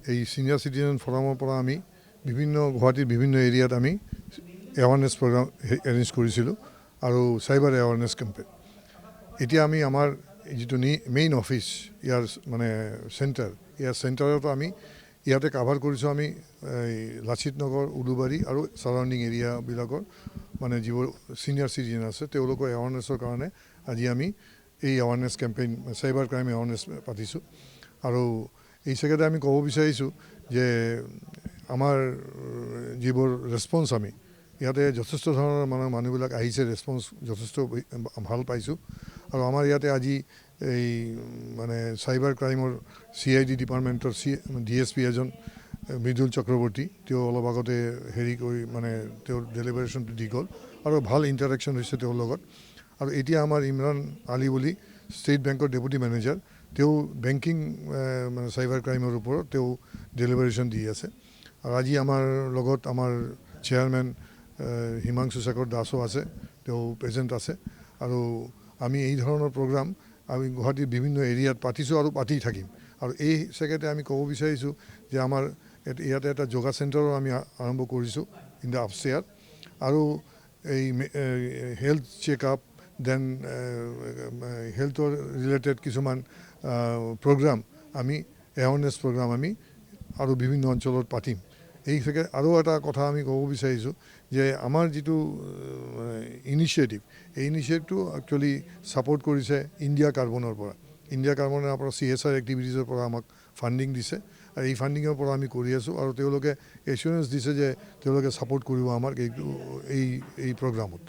এই senior citizen ফৰামৰ পৰা আমি বিভিন্ন গুৱাহাটীৰ বিভিন্ন এৰিয়াত আমি এৱাৰনেছ প্ৰগ্ৰাম এৰেঞ্জ কৰিছিলোঁ আৰু চাইবাৰ এৱাৰনেছ কেম্পেইন। এতিয়া আমি আমাৰ যিটো মেইন অফিচ ইয়াৰ মানে চেণ্টাৰতো আমি ইয়াতে কাভাৰ কৰিছোঁ আমি লাচিত নগৰ, উলুবাৰী আৰু ছাৰাউণ্ডিং এৰিয়াবিলাকৰ মানে যিবোৰ ছিনিয়ৰ চিটিজেন আছে তেওঁলোকৰ এৱাৰনেছৰ কাৰণে আজি আমি এই awareness campaign cyber crime awareness পাতিছোঁ। আৰু এই চেগতে আমি ক'ব বিচাৰিছোঁ যে আমাৰ যিবোৰ ৰেছপন্স আমি ইয়াতে যথেষ্ট ধৰণৰ মানুহবিলাক আহিছে, ৰেছপন্স যথেষ্ট ভাল পাইছোঁ। আৰু আমাৰ ইয়াতে আজি এই মানে চাইবাৰ ক্ৰাইমৰ CID ডিপাৰ্টমেণ্টৰ DSP এজন মৃদুল চক্ৰৱৰ্তী, তেওঁ অলপ আগতে হেৰি কৰি মানে তেওঁৰ ডেলিভাৰেশ্যনটো দি গ'ল আৰু ভাল ইণ্টাৰেকশ্যন হৈছে তেওঁৰ লগত। আৰু এতিয়া আমাৰ ইমৰান আলী বুলি ষ্টেট বেংকৰ ডেপুটি মেনেজাৰ, তেওঁ বেংকিং মানে চাইবাৰ ক্ৰাইমৰ ওপৰত তেওঁ ডেলিভাৰেশ্যন দি আছে। আৰু আজি আমাৰ লগত আমাৰ চেয়াৰমেন হিমাংশু শেখৰ দাসো আছে, তেওঁ প্ৰেজেণ্ট আছে। আৰু আমি এই ধৰণৰ প্ৰগ্ৰাম আমি গুৱাহাটীৰ বিভিন্ন এৰিয়াত পাতিছোঁ আৰু পাতি থাকিম। আৰু এই চেগতে আমি ক'ব বিচাৰিছোঁ যে আমাৰ ইয়াতে এটা যোগা চেণ্টাৰো আমি আৰম্ভ কৰিছোঁ ইন দ্য আপষ্টেয়াৰ। আৰু এই হেল্থ চেকআপ দেন হেল্থৰ ৰিলেটেড কিছুমান প্ৰগ্ৰাম আমি এৱাৰনেছ প্ৰগ্ৰাম আমি আৰু বিভিন্ন অঞ্চলত পাতিম। এই থেকে আৰু এটা কথা আমি ক'ব বিচাৰিছোঁ যে আমাৰ যিটো ইনিচিয়েটিভ, এই ইনিচিয়েটিভটো একচুৱেলি ছাপোৰ্ট কৰিছে ইণ্ডিয়া কাৰ্বনৰ পৰা। ইণ্ডিয়া কাৰ্বনৰ পৰা CSR এক্টিভিটিজৰ পৰা আমাক ফাণ্ডিং দিছে আৰু এই ফাণ্ডিঙৰ পৰা আমি কৰি আছোঁ। আৰু তেওঁলোকে এচুৰেঞ্চ দিছে যে তেওঁলোকে ছাপোৰ্ট কৰিব আমাক এই প্ৰগ্ৰামত।